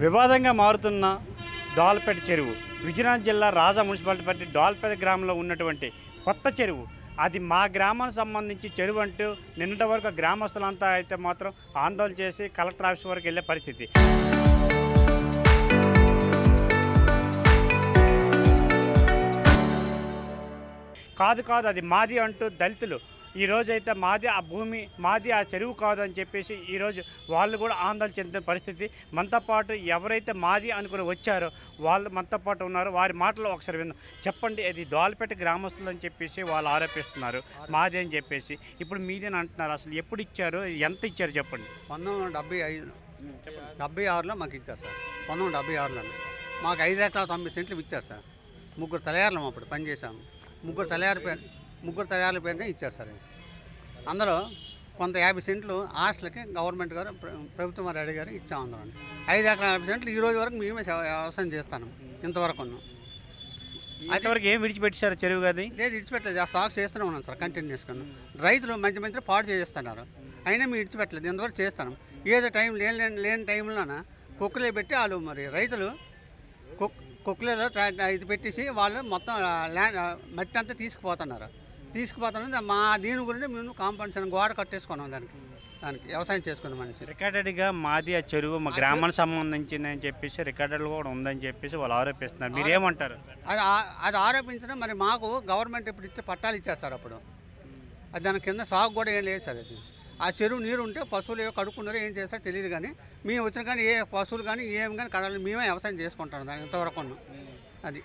వివాదంగా మారుతున్న డోల్పేట చెరువు విజయనగరం జిల్లా రాజా మున్సిపాలిటీ పరిధి డోల్పేట గ్రామంలో ఉన్నటువంటి కొత్త చెరువు. అది మా గ్రామానికి సంబంధించి చెరువు అంటూ నిన్నటి వరకు గ్రామస్తులంతా అయితే మాత్రం ఆందోళన చేసి కలెక్టర్ ఆఫీస్ వరకు వెళ్ళే పరిస్థితి. కాదు కాదు అది మాది అంటూ దళితులు ఈరోజైతే మాది ఆ భూమి మాది ఆ చెరువు కాదు అని చెప్పేసి ఈరోజు వాళ్ళు కూడా ఆందోళన చెందిన పరిస్థితి. మనతో పాటు ఎవరైతే మాది అనుకుని వచ్చారో వాళ్ళు మనతో పాటు ఉన్నారు. వారి మాటలు ఒకసారి విందాం. చెప్పండి, అది డోల్పేట గ్రామస్తులు అని చెప్పేసి వాళ్ళు ఆరోపిస్తున్నారు మాది అని చెప్పేసి. ఇప్పుడు మీదేని అంటున్నారు. అసలు ఎప్పుడు ఇచ్చారు, ఎంత ఇచ్చారు చెప్పండి. 1975 76లో మాకు ఇచ్చారు సార్. 1976లో మాకు 5 ఎకరాల 90 సెంట్లు ఇచ్చారు సార్. ముగ్గురు తలయారులం అప్పుడు పనిచేసాము. ముగ్గురు తలయారుల పేరునే ఇచ్చారు సార్. అందులో కొంత 50 సెంట్లు హాస్టల్కి గవర్నమెంట్ గారు ప్రభుత్వం వారు అడిగారు, ఇచ్చాము. అందులో 5 ఎకరాల 50 సెంట్లు ఈ రోజు వరకు మేమే వ్యవసాయం చేస్తాను. ఇంతవరకు ఇంతవరకు ఏం విడిచిపెట్టారు చెరువు గది లేదు, విడిచిపెట్టలేదు. ఆ సాగు చేస్తూనే ఉన్నాం సార్ కంటిన్యూస్గా. రైతులు మంచి పాడు చేస్తున్నారు, అయినా మేము విడిచిపెట్టలేదు. ఇంతవరకు చేస్తాను. ఏదో టైం లేని టైంలోన కుక్కలే పెట్టి వాళ్ళు మరి రైతులు కుక్కలలో ఇది పెట్టేసి వాళ్ళు మొత్తం ల్యాండ్ మట్టి అంతా తీసుకుపోతున్నారు. మా దీని గురించి మేము కాంపౌండ్ గోడ కట్టేసుకున్నాం. దానికి వ్యవసాయం చేసుకున్న మనిషి రికార్డెడ్గా మాది ఆ చెరువు మా గ్రామానికి సంబంధించిందని చెప్పేసి రికార్డెడ్ కూడా ఉందని చెప్పేసి వాళ్ళు ఆరోపిస్తున్నారు. మీరేమంటారు? అది ఆరోపించడం మరి మాకు గవర్నమెంట్ ఇప్పుడు ఇచ్చే పట్టాలు ఇచ్చారు సార్. అప్పుడు అది దాని కింద సాగు కూడా ఏం లేదు సార్. అది ఆ చెరువు నీరు ఉంటే పశువులు కడుక్కున్నారో ఏం చేస్తారో తెలియదు, కానీ మేము వచ్చిన కానీ ఏ పశువులు కానీ ఏం కానీ కడాలి మేమే వ్యవసాయం చేసుకుంటాం దాన్ని ఇంతవరకు ఉన్నాం. అది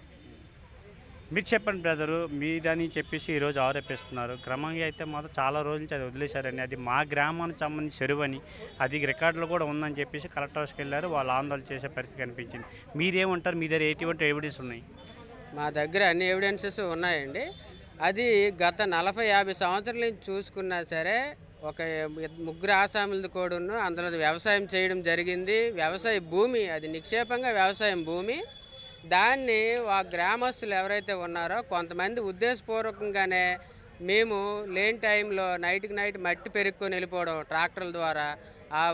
మీరు చెప్పండి బ్రదరు, మీదని చెప్పేసి ఈరోజు ఆరోపిస్తున్నారు. క్రమంగా అయితే మాత్రం చాలా రోజుల నుంచి అది వదిలేశారని, అది మా గ్రామానికి సంబంధించి చెరువు అని, అది రికార్డులు కూడా ఉందని చెప్పేసి కలెక్టర్ ఆఫీస్కి వెళ్ళారు. వాళ్ళు ఆందోళన చేసే పరిస్థితి కనిపించింది. మీరేమంటారు? మీ దగ్గర ఎటువంటి ఎవిడెన్స్ ఉన్నాయి? మా దగ్గర అన్ని ఎవిడెన్సెస్ ఉన్నాయండి. అది గత 40-50 సంవత్సరాల నుంచి చూసుకున్నా సరే ఒక ముగ్గురు ఆసాములది కూడాను అందులో వ్యవసాయం చేయడం జరిగింది. వ్యవసాయ భూమి అది నిక్షేపంగా వ్యవసాయం భూమి. దాన్ని ఆ గ్రామస్తులు ఎవరైతే ఉన్నారో కొంతమంది ఉద్దేశపూర్వకంగానే మేము లేని టైంలో నైట్కి నైట్ మట్టి పెరుక్కొని వెళ్ళిపోవడం ట్రాక్టర్ల ద్వారా,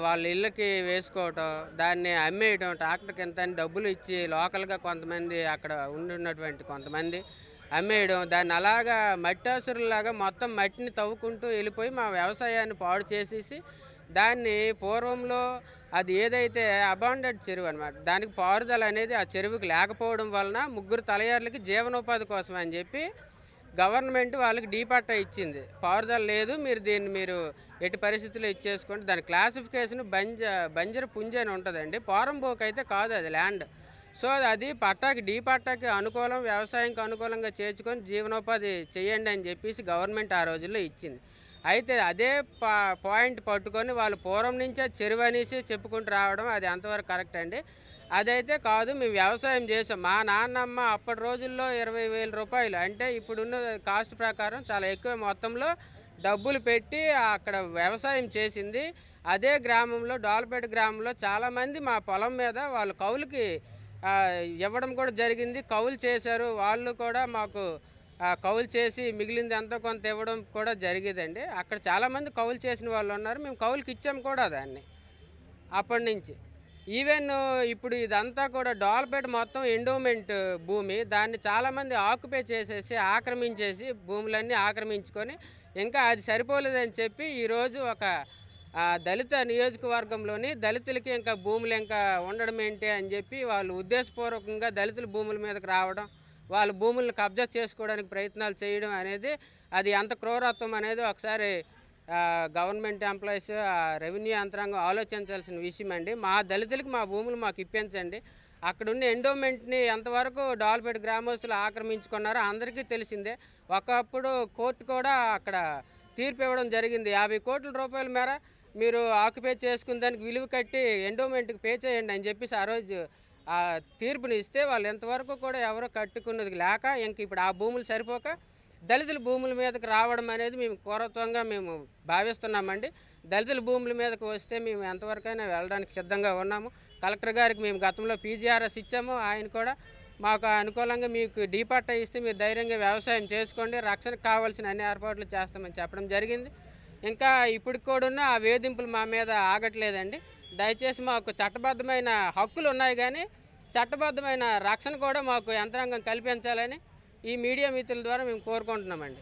వాళ్ళ ఇళ్ళకి వేసుకోవటం, దాన్ని అమ్మేయడం, ట్రాక్టర్కి ఎంత డబ్బులు ఇచ్చి లోకల్గా కొంతమంది అక్కడ ఉన్నటువంటి కొంతమంది అమ్మేయడం, దాన్ని అలాగా మట్టాసురులాగా మొత్తం మట్టిని తవ్వుకుంటూ వెళ్ళిపోయి మా వ్యవసాయాన్ని పాడు చేసేసి దాన్ని పూర్వంలో అది ఏదైతే అబాండెడ్ చెరువు అనమాట, దానికి పారుదల అనేది ఆ చెరువుకి లేకపోవడం వలన ముగ్గురు తలయారులకి జీవనోపాధి కోసం అని చెప్పి గవర్నమెంట్ వాళ్ళకి డీపట్టా ఇచ్చింది. పారుదల లేదు, మీరు ఎట్టి పరిస్థితుల్లో ఇచ్చేసుకోండి. దాని క్లాసిఫికేషన్ బంజరు పుంజ అని ఉంటుందండి. పోరంబోక్ అయితే కాదు అది ల్యాండ్. సో అది డీ పట్టాకి అనుకూలం, వ్యవసాయానికి అనుకూలంగా చేర్చుకొని జీవనోపాధి చేయండి అని చెప్పేసి గవర్నమెంట్ ఆ రోజుల్లో ఇచ్చింది. అయితే అదే పాయింట్ పట్టుకొని వాళ్ళు పూర్వం నుంచే చెరువు అనేసి చెప్పుకుంటూ రావడం అది అంతవరకు కరెక్ట్ అండి. అదైతే కాదు, మేము వ్యవసాయం చేసాం. మా నాన్నమ్మ అప్పటి రోజుల్లో 20,000 రూపాయలు అంటే ఇప్పుడున్న కాస్ట్ ప్రకారం చాలా ఎక్కువ మొత్తంలో డబ్బులు పెట్టి అక్కడ వ్యవసాయం చేసింది. అదే గ్రామంలో డోల్పేట గ్రామంలో చాలామంది మా పొలం మీద వాళ్ళు కౌలుకి ఇవ్వడం కూడా జరిగింది. కౌలు చేశారు. వాళ్ళు కూడా మాకు కౌలు చేసి మిగిలింది ఎంతో కొంత ఇవ్వడం కూడా జరిగేదండి. అక్కడ చాలామంది కౌలు చేసిన వాళ్ళు ఉన్నారు. మేము కౌలుకి ఇచ్చాము కూడా దాన్ని అప్పటి నుంచి. ఈవెన్ ఇప్పుడు ఇదంతా కూడా డోల్పేట మొత్తం ఎండోమెంట్ భూమి. దాన్ని చాలామంది ఆక్యుపై చేసేసి ఆక్రమించేసి భూములన్నీ ఆక్రమించుకొని ఇంకా అది సరిపోలేదని చెప్పి ఈరోజు ఒక దళిత నియోజకవర్గంలోని దళితులకి ఇంకా భూములు ఇంకా ఉండడం ఏంటి అని చెప్పి వాళ్ళు ఉద్దేశపూర్వకంగా దళితుల భూముల మీదకి రావడం, వాళ్ళ భూములను కబ్జా చేసుకోవడానికి ప్రయత్నాలు చేయడం అనేది అది ఎంత క్రూరత్వం అనేది ఒకసారి గవర్నమెంట్ ఎంప్లాయీస్, రెవెన్యూ యంత్రాంగం ఆలోచించాల్సిన విషయం అండి. మా దళితులకి మా భూములు మాకు ఇప్పించండి. అక్కడున్న ఎండోమెంట్ని ఎంతవరకు డోల్పేట గ్రామస్తులు ఆక్రమించుకున్నారో అందరికీ తెలిసిందే. ఒకప్పుడు కోర్టు కూడా అక్కడ తీర్పు ఇవ్వడం జరిగింది. 50 కోట్ల రూపాయల మేర మీరు ఆక్యుపై చేసుకుని దానికి విలువ కట్టి ఎండోమెంట్కి పే చేయండి అని చెప్పేసి ఆ రోజు ఆ తీర్పుని ఇస్తే వాళ్ళు ఎంతవరకు కూడా ఎవరో కట్టుకున్నది లేక ఇంక ఇప్పుడు ఆ భూములు సరిపోక దళితుల భూముల మీదకి రావడం అనేది మేము క్రూరత్వంగా మేము భావిస్తున్నామండి. దళితుల భూముల మీదకి వస్తే మేము ఎంతవరకైనా వెళ్ళడానికి సిద్ధంగా ఉన్నాము. కలెక్టర్ గారికి మేము గతంలో పీజీఆర్ఎస్ ఇచ్చాము. ఆయన కూడా మాకు అనుకూలంగా మీకు డీ పట్టా ఇస్తే మీరు ధైర్యంగా వ్యవసాయం చేసుకోండి, రక్షణకు కావాల్సిన అన్ని ఏర్పాట్లు చేస్తామని చెప్పడం జరిగింది. ఇంకా ఇప్పటికి కూడా ఆ వేధింపులు మా మీద ఆగట్లేదండి. దయచేసి మాకు చట్టబద్ధమైన హక్కులు ఉన్నాయి కానీ చట్టబద్ధమైన రక్షణ కూడా మాకు యంత్రాంగం కల్పించాలని ఈ మీడియా మిత్రుల ద్వారా మేము కోరుకుంటున్నామండి.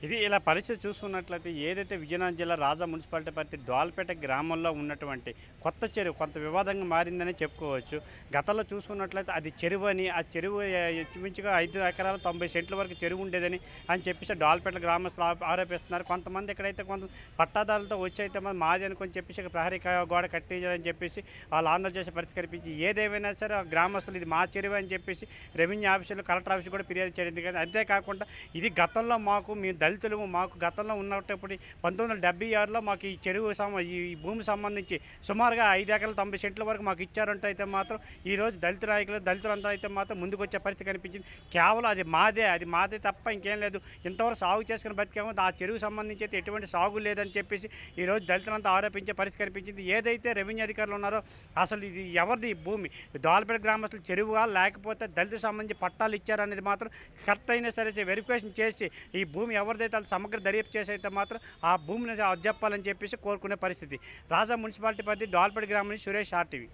ఇది ఇలా పరిస్థితి చూసుకున్నట్లయితే ఏదైతే విజయనగరం జిల్లా రాజా మున్సిపాలిటీ పరిధి డోల్పేట గ్రామంలో ఉన్నటువంటి కొత్త చెరువు కొంత వివాదంగా మారిందని చెప్పుకోవచ్చు. గతంలో చూసుకున్నట్లయితే అది చెరువు అని, ఆ చెరువు ఇంచుమించుగా 5 ఎకరాల 90 సెంట్ల వరకు చెరువు ఉండేదని అని చెప్పేసి డోల్పేట గ్రామస్తులు ఆరోపిస్తున్నారు. కొంతమంది ఎక్కడైతే కొంత పట్టాదారులతో వచ్చి అయితే మాది అనుకొని చెప్పేసి ఇక్కడ ప్రహరీ గోడ కట్టించాలని చెప్పేసి వాళ్ళు ఆందోళన చేసే పరిస్థితి కనిపించి ఏదేమైనా సరే ఆ గ్రామస్తులు ఇది మా చెరువు అని చెప్పేసి రెవెన్యూ ఆఫీసులు కలెక్టర్ ఆఫీసు కూడా ఫిర్యాదు చేయడం కానీ అంతేకాకుండా ఇది గతంలో మేము దళితులు మాకు గతంలో ఉన్నప్పుడు 1976లో మాకు ఈ చెరువు ఈ భూమి సంబంధించి సుమారుగా 5 ఎకరాల 90 సెంట్ల వరకు మాకు ఇచ్చారంటే అయితే మాత్రం ఈరోజు దళిత నాయకులు దళితులంతా అయితే మాత్రం ముందుకు వచ్చే పరిస్థితి కనిపించింది. కేవలం అది మాదే తప్ప ఇంకేం లేదు. ఇంతవరకు సాగు చేసుకుని బతికేమో ఆ చెరువు సంబంధించి అయితే ఎటువంటి సాగు లేదని చెప్పేసి ఈరోజు దళితులంతా ఆరోపించే పరిస్థితి కనిపించింది. ఏదైతే రెవెన్యూ అధికారులు ఉన్నారో అసలు ఇది ఎవరిది భూమి, డోల్పేట గ్రామస్తులు చెరువుగా లేకపోతే దళితులకు సంబంధించి పట్టాలు ఇచ్చారనేది మాత్రం కరెక్ట్ అయినా సరే వెరిఫికేషన్ చేసి ఈ భూమి ఎవరిదైతే సమగ్ర దర్యాప్తు చేసి అయితే మాత్రం ఆ భూమిని చెప్పాలని చెప్పేసి కోరుకునే పరిస్థితి. రాజా మున్సిపాలిటీ పరిధి డోల్పేట గ్రామం నుంచి సురేష్ RTV.